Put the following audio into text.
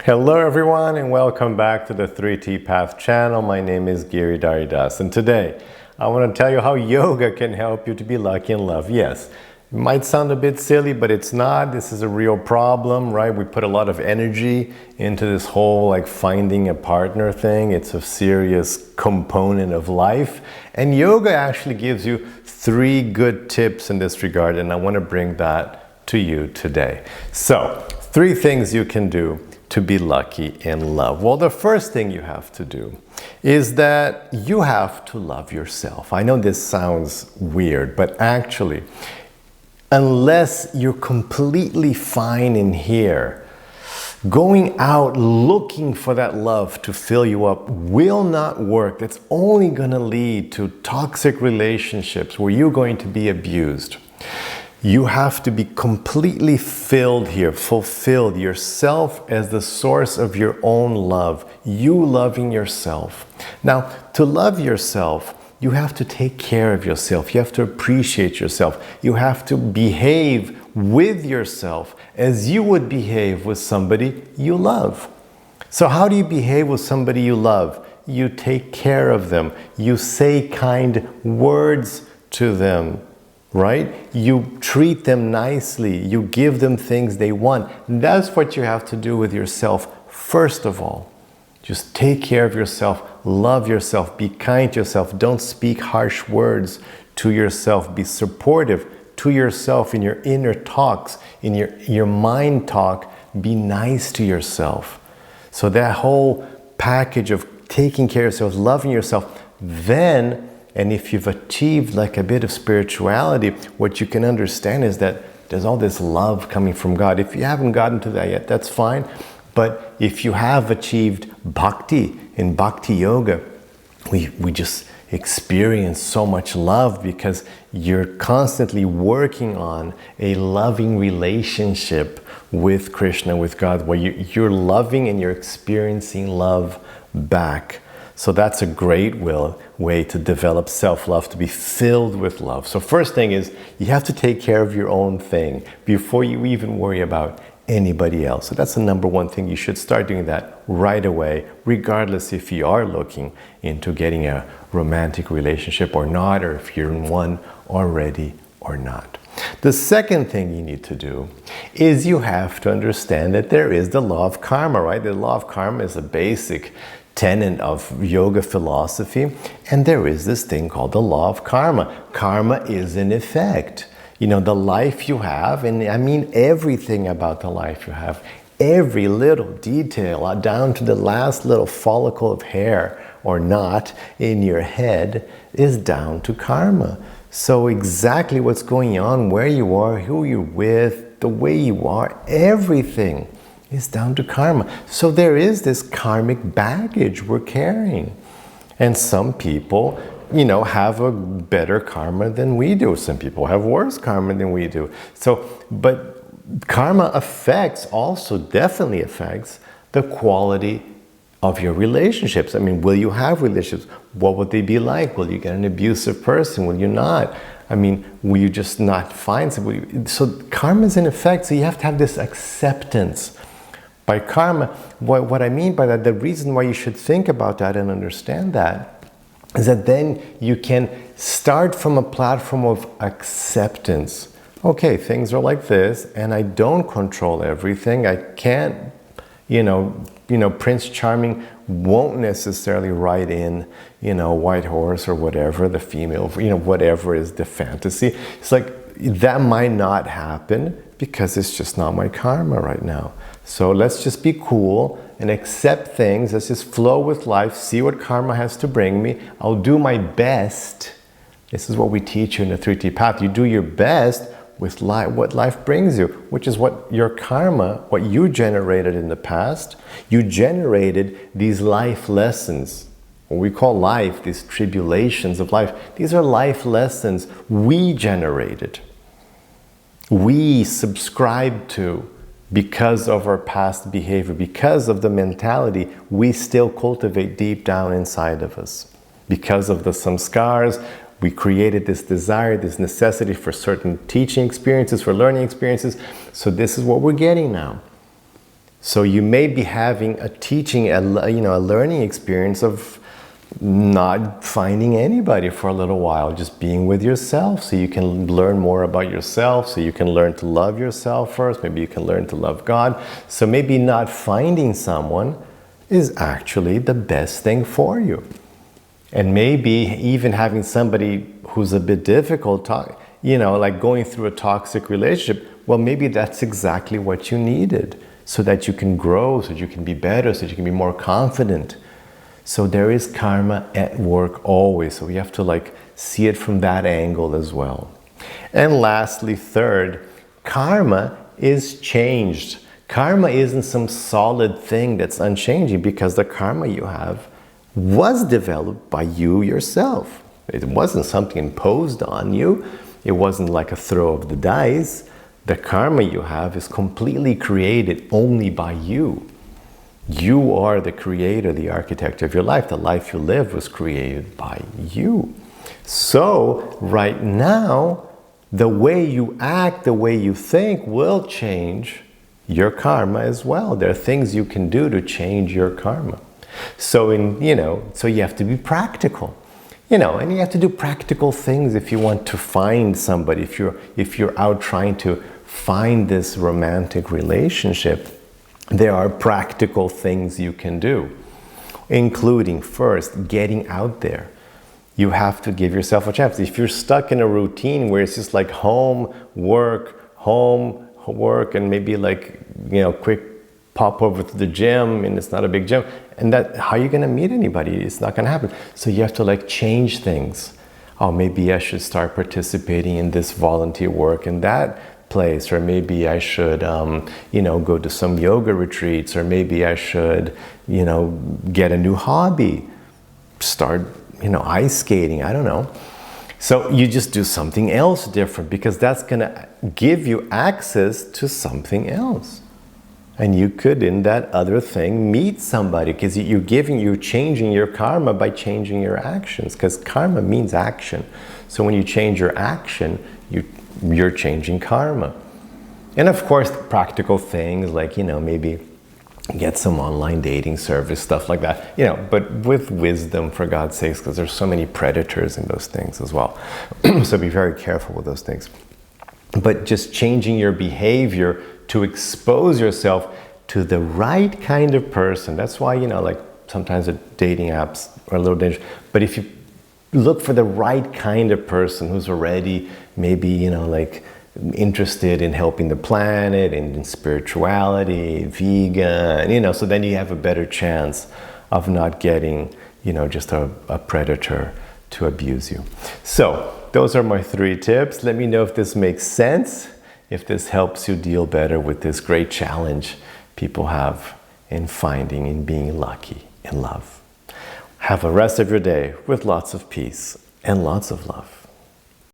Hello everyone and welcome back to the 3T Path channel. My name is Giridhari and today I want to tell you how yoga can help you to be lucky in love. Yes, it might sound a bit silly, but it's not. This is a real problem, right? We put a lot of energy into this whole finding a partner thing. It's a serious component of life, and yoga actually gives you 3 good tips in this regard, and I want to bring that to you today. So 3 things you can do to be lucky in love. Well, the first thing you have to do is that you have to love yourself. I know this sounds weird, but actually, unless you're completely fine in here, going out looking for that love to fill you up will not work. That's only gonna lead to toxic relationships where you're going to be abused. You have to be completely filled here, fulfilled, yourself as the source of your own love, you loving yourself. Now, to love yourself, you have to take care of yourself. You have to appreciate yourself. You have to behave with yourself as you would behave with somebody you love. So how do you behave with somebody you love? You take care of them. You say kind words to them. Right? You treat them nicely. You give them things they want. That's what you have to do with yourself first of all. Just take care of yourself. Love yourself. Be kind to yourself. Don't speak harsh words to yourself. Be supportive to yourself in your inner talks, in your mind talk. Be nice to yourself. So that whole package of taking care of yourself, loving yourself, then and if you've achieved a bit of spirituality, what you can understand is that there's all this love coming from God. If you haven't gotten to that yet, that's fine. But if you have achieved bhakti, in bhakti yoga, we just experience so much love because you're constantly working on a loving relationship with Krishna, with God, where you're loving and you're experiencing love back. So that's a great way to develop self-love, to be filled with love. So first thing is you have to take care of your own thing before you even worry about anybody else. So that's the number one thing. You should start doing that right away, regardless if you are looking into getting a romantic relationship or not, or if you're in one already or not. The second thing you need to do is you have to understand that there is the law of karma, right? The law of karma is a basic tenet of yoga philosophy, and there is this thing called the law of karma. Karma is an effect. You know, the life you have, and I mean everything about the life you have, every little detail, down to the last little follicle of hair or not in your head, is down to karma. So exactly what's going on, where you are, who you're with, the way you are, everything is down to karma. So there is this karmic baggage we're carrying. And some people, have a better karma than we do. Some people have worse karma than we do. But karma definitely affects the quality of your relationships. I mean, will you have relationships? What would they be like? Will you get an abusive person? Will you not? I mean, will you just not find somebody? So karma is in effect, so you have to have this acceptance. By karma, what I mean by that, the reason why you should think about that and understand that is that then you can start from a platform of acceptance. Okay, things are like this, and I don't control everything. I can't, Prince Charming won't necessarily ride in, white horse or whatever, the female, whatever is the fantasy. It's that might not happen because it's just not my karma right now. So let's just be cool and accept things. Let's just flow with life, see what karma has to bring me. I'll do my best. This is what we teach you in the 3T Path. You do your best with life, what life brings you, which is what your karma, what you generated in the past. You generated these life lessons. What we call life, these tribulations of life. These are life lessons we generated. We subscribe to because of our past behavior, because of the mentality we still cultivate deep down inside of us. Because of the samskars, we created this desire, this necessity for certain teaching experiences, for learning experiences. So this is what we're getting now. So you may be having a teaching, a learning experience of not finding anybody for a little while, just being with yourself so you can learn more about yourself, so you can learn to love yourself first, maybe you can learn to love God. So maybe not finding someone is actually the best thing for you. And maybe even having somebody who's a bit difficult, like going through a toxic relationship, well, maybe that's exactly what you needed so that you can grow, so that you can be better, so that you can be more confident. So there is karma at work always. So we have to see it from that angle as well. And lastly, third, karma is changed. Karma isn't some solid thing that's unchanging, because the karma you have was developed by you yourself. It wasn't something imposed on you. It wasn't like a throw of the dice. The karma you have is completely created only by you. You are the creator, the architect of your life. The life you live was created by you. So right now, the way you act, the way you think will change your karma as well. There are things you can do to change your karma. So so you have to be practical. And you have to do practical things if you want to find somebody, if you're out trying to find this romantic relationship. There are practical things you can do, including first, getting out there. You have to give yourself a chance. If you're stuck in a routine where it's just like home, work, and maybe quick pop over to the gym, and it's not a big gym, and how are you going to meet anybody? It's not going to happen. So you have to change things. Oh, maybe I should start participating in this volunteer work in that place, or maybe I should go to some yoga retreats, or maybe I should get a new hobby, start ice skating, I don't know. So you just do something else different, because that's going to give you access to something else. And you could, in that other thing, meet somebody, because you're changing your karma by changing your actions, because karma means action. So when you change your action, you're changing karma. And of course, practical things like, maybe get some online dating service, stuff like that, but with wisdom, for God's sakes, because there's so many predators in those things as well. So be very careful with those things. But just changing your behavior to expose yourself to the right kind of person. That's why, sometimes the dating apps are a little dangerous. But if you look for the right kind of person who's already maybe, interested in helping the planet, in spirituality, vegan, so then you have a better chance of not getting, just a predator to abuse you. So those are my 3 tips. Let me know if this makes sense, if this helps you deal better with this great challenge people have in finding and being lucky in love. Have a rest of your day with lots of peace and lots of love.